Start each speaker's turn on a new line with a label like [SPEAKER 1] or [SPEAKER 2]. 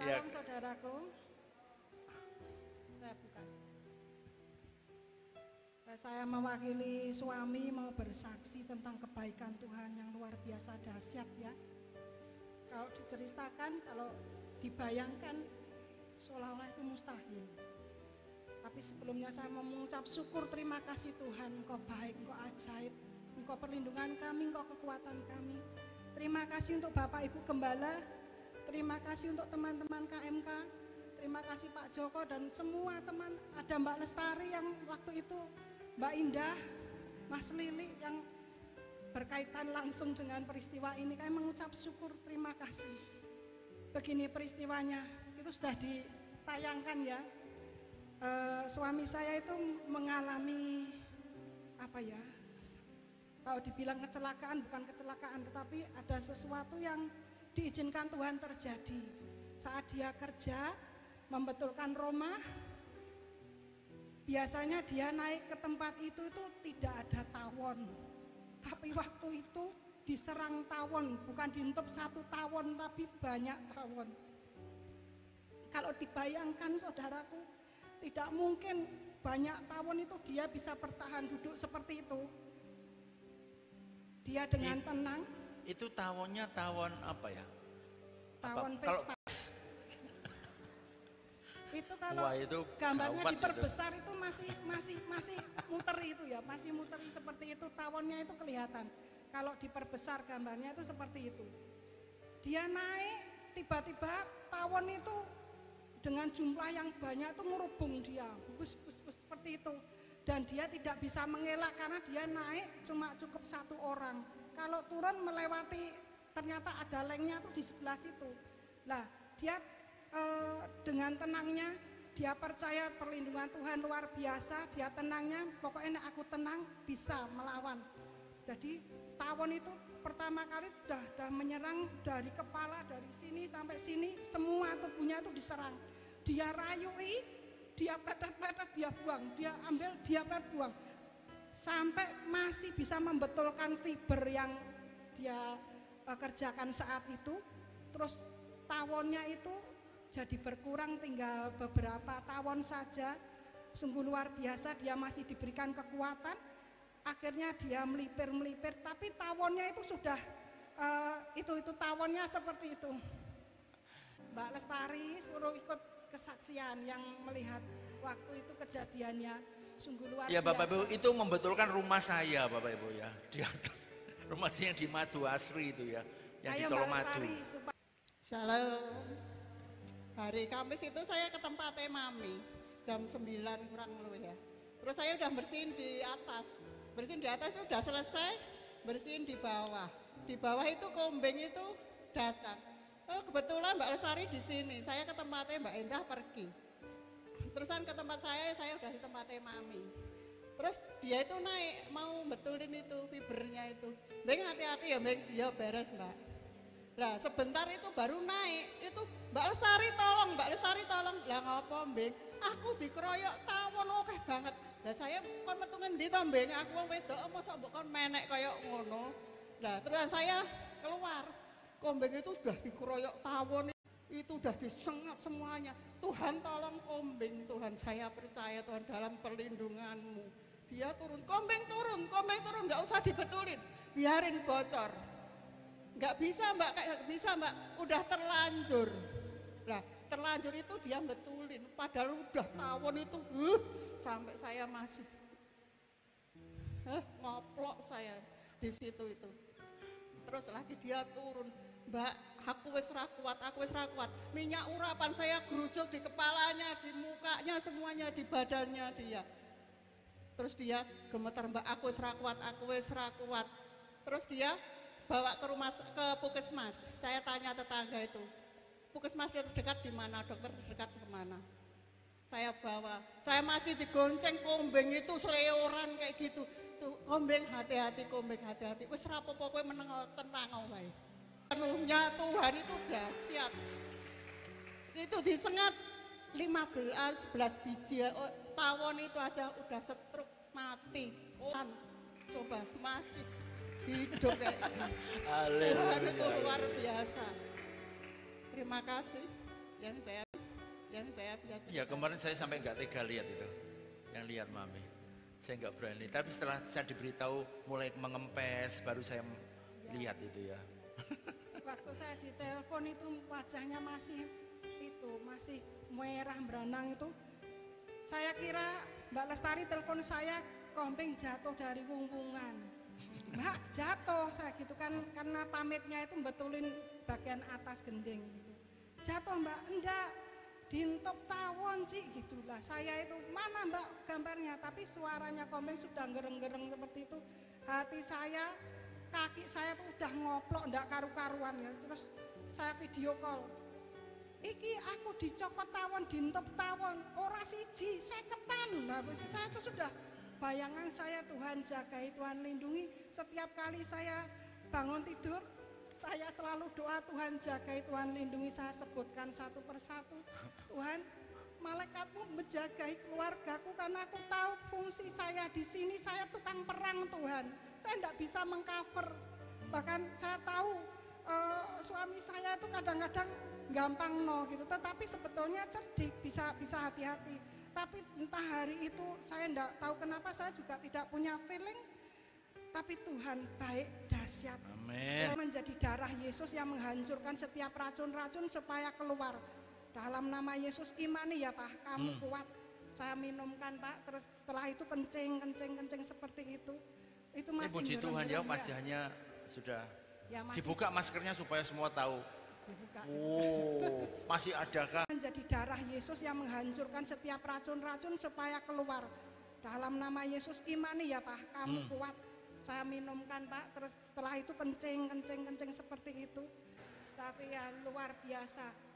[SPEAKER 1] Ya.
[SPEAKER 2] Salam saudaraku. Saya buka. Saya mewakili suami mau bersaksi tentang kebaikan Tuhan yang luar biasa dahsyat ya. Kalau diceritakan, kalau dibayangkan seolah-olah itu mustahil. Tapi sebelumnya saya mau mengucap syukur, terima kasih Tuhan, Engkau baik, Engkau ajaib, Engkau perlindungan kami, Engkau kekuatan kami. Terima kasih untuk Bapak Ibu Gembala, terima kasih untuk teman-teman KMK, terima kasih Pak Joko dan semua teman, ada Mbak Lestari yang waktu itu, Mbak Indah, Mas Lili yang berkaitan langsung dengan peristiwa ini. Kami mengucap syukur, terima kasih. Begini peristiwanya, itu sudah ditayangkan ya. Suami saya itu mengalami apa ya? Kalau dibilang kecelakaan, bukan kecelakaan, tetapi ada sesuatu yang diizinkan Tuhan terjadi. Saat dia kerja, membetulkan rumah, biasanya dia naik ke tempat itu tidak ada tawon. Tapi waktu itu diserang tawon, bukan diintip satu tawon, tapi banyak tawon. Kalau dibayangkan saudaraku, tidak mungkin banyak tawon itu dia bisa bertahan duduk seperti itu. Dia dengan tenang.
[SPEAKER 1] Itu tawonnya tawon apa ya?
[SPEAKER 2] Tawon
[SPEAKER 1] Vespa.
[SPEAKER 2] Itu kalau
[SPEAKER 1] wah, itu
[SPEAKER 2] gambarnya diperbesar
[SPEAKER 1] itu.
[SPEAKER 2] itu masih muteri itu ya, masih muteri seperti itu, tawonnya itu kelihatan. Kalau diperbesar gambarnya itu seperti itu. Dia naik, tiba-tiba tawon itu dengan jumlah yang banyak itu merubung dia, bus seperti itu. Dan dia tidak bisa mengelak karena dia naik cuma cukup satu orang. Kalau turun melewati ternyata ada lengnya tuh di sebelah situ. Nah, dia dengan tenangnya dia percaya perlindungan Tuhan luar biasa, dia tenangnya pokoknya aku tenang bisa melawan. Jadi tawon itu pertama kali sudah menyerang dari kepala, dari sini sampai sini, semua tubuhnya itu diserang. Dia rayui, dia pedet-pedet, dia buang, dia ambil, dia pedet buang, sampai masih bisa membetulkan fiber yang dia kerjakan saat itu. Terus tawonnya itu jadi berkurang, tinggal beberapa tawon saja. Sungguh luar biasa, dia masih diberikan kekuatan. Akhirnya dia melipir, tapi tawonnya itu sudah itu tawonnya seperti itu. Mbak Lestari suruh ikut kesaksian yang melihat waktu itu kejadiannya, sungguh luar
[SPEAKER 1] ya,
[SPEAKER 2] biasa.
[SPEAKER 1] Bapak Ibu, itu membetulkan rumah saya Bapak Ibu ya, di atas rumah saya yang di Madu Asri itu ya, yang
[SPEAKER 2] Ayo,
[SPEAKER 1] di Colomadu.
[SPEAKER 3] Shalom. Hari Kamis itu saya ke tempatnya Mami jam 9 kurang lebih ya. Terus saya udah bersihin di atas itu udah selesai, bersihin di bawah. Di bawah itu kombeng itu datang. Oh, kebetulan Mbak Lestari di sini. Saya ke tempatnya Mbak Indah pergi. Terusan ke tempat saya udah di tempatnya Mami. Terus dia itu naik mau betulin itu fibernya itu. Beng hati-hati ya, Beng. Ya beres, Mbak. Nah sebentar itu baru naik, itu Mbak Lestari tolong, lah ngapa Mbeng, aku dikeroyok tawon oke banget. Lah saya kon metu ngendi to Mbeng, aku wong wedok mosok mbok kon menek kaya ngono. Nah terus saya keluar, kombeng itu udah dikeroyok tawon, itu udah disengat semuanya. Tuhan tolong kombeng, Tuhan saya percaya Tuhan dalam perlindunganmu. Dia turun, kombeng turun, nggak usah dibetulin, biarin bocor. Nggak bisa mbak, udah terlanjur. Lah terlanjur itu dia betulin, padahal udah tawon itu, sampai saya masih, ngoplok saya di situ itu. Terus lagi dia turun, Mbak, aku wis ra kuat, minyak urapan saya gerujuk di kepalanya, di mukanya, semuanya di badannya dia. Terus dia gemetar, Mbak, aku wis ra kuat. Terus dia bawa ke puskesmas. Saya tanya tetangga itu, puskesmas terdekat di mana, dokter terdekat di mana. Saya bawa, saya masih digonceng kombeng itu seleoran kayak gitu. Tuh kombeng hati-hati, wis rapopo kowe meneng tenang wae. Penuhnya Tuhan itu dahsyat. Itu disengat 11 biji tawon itu aja udah setruk mati. Coba masih hidup kayak gitu. Tuhan itu luar biasa. Terima kasih yang saya bisa
[SPEAKER 1] Ya
[SPEAKER 3] cerita.
[SPEAKER 1] kemarin saya sampai nggak tega lihat itu, yang lihat mami. Saya nggak berani. Tapi setelah saya diberitahu mulai mengempes, baru saya lihat itu ya.
[SPEAKER 2] Waktu saya ditelepon itu wajahnya masih merah beranang itu. Saya kira Mbak Lestari telepon saya, Kompeng jatuh dari wungwungan. Mbak jatuh saya gitu kan, karena pamitnya itu betulin bagian atas gending gitu. Jatuh Mbak, enggak, dintop tawon Ci gitulah. Saya itu mana Mbak gambarnya, tapi suaranya Kompeng sudah gereng-gereng seperti itu. Hati saya, kaki saya tuh udah ngoplok enggak karu-karuan ya. Terus saya video call, iki aku dicopot tawon, dintop tawon, ora siji, seketan. Nah, saya tuh sudah bayangan saya Tuhan jagai, Tuhan lindungi. Setiap kali saya bangun tidur, saya selalu doa Tuhan jagai, Tuhan lindungi. Saya sebutkan satu persatu. Tuhan, malaikatmu menjagai keluargaku karena aku tahu fungsi saya di sini. Saya tukang perang Tuhan. Saya tidak bisa mengcover. Bahkan saya tahu suami saya itu kadang-kadang gampang gitu, tetapi sebetulnya cerdik, bisa hati-hati. Tapi entah hari itu saya tidak tahu kenapa, saya juga tidak punya feeling. Tapi Tuhan baik, dahsyat.
[SPEAKER 1] Amin.
[SPEAKER 2] Menjadi darah Yesus yang menghancurkan setiap racun-racun supaya keluar. Dalam nama Yesus imani ya Pak, kamu kuat. Saya minumkan Pak, terus setelah itu kencing seperti itu. Itu
[SPEAKER 1] Ini
[SPEAKER 2] masih
[SPEAKER 1] puji Tuhan ya,
[SPEAKER 2] gereng-gereng,
[SPEAKER 1] wajahnya sudah
[SPEAKER 2] ya, masih
[SPEAKER 1] dibuka maskernya supaya semua tahu.
[SPEAKER 2] dibuka.
[SPEAKER 1] Oh, masih adakah?
[SPEAKER 2] Menjadi darah Yesus yang menghancurkan setiap racun-racun supaya keluar. Dalam nama Yesus imani ya Pak, kamu kuat. Saya minumkan Pak, terus setelah itu kencing seperti itu. Tapi ya luar biasa.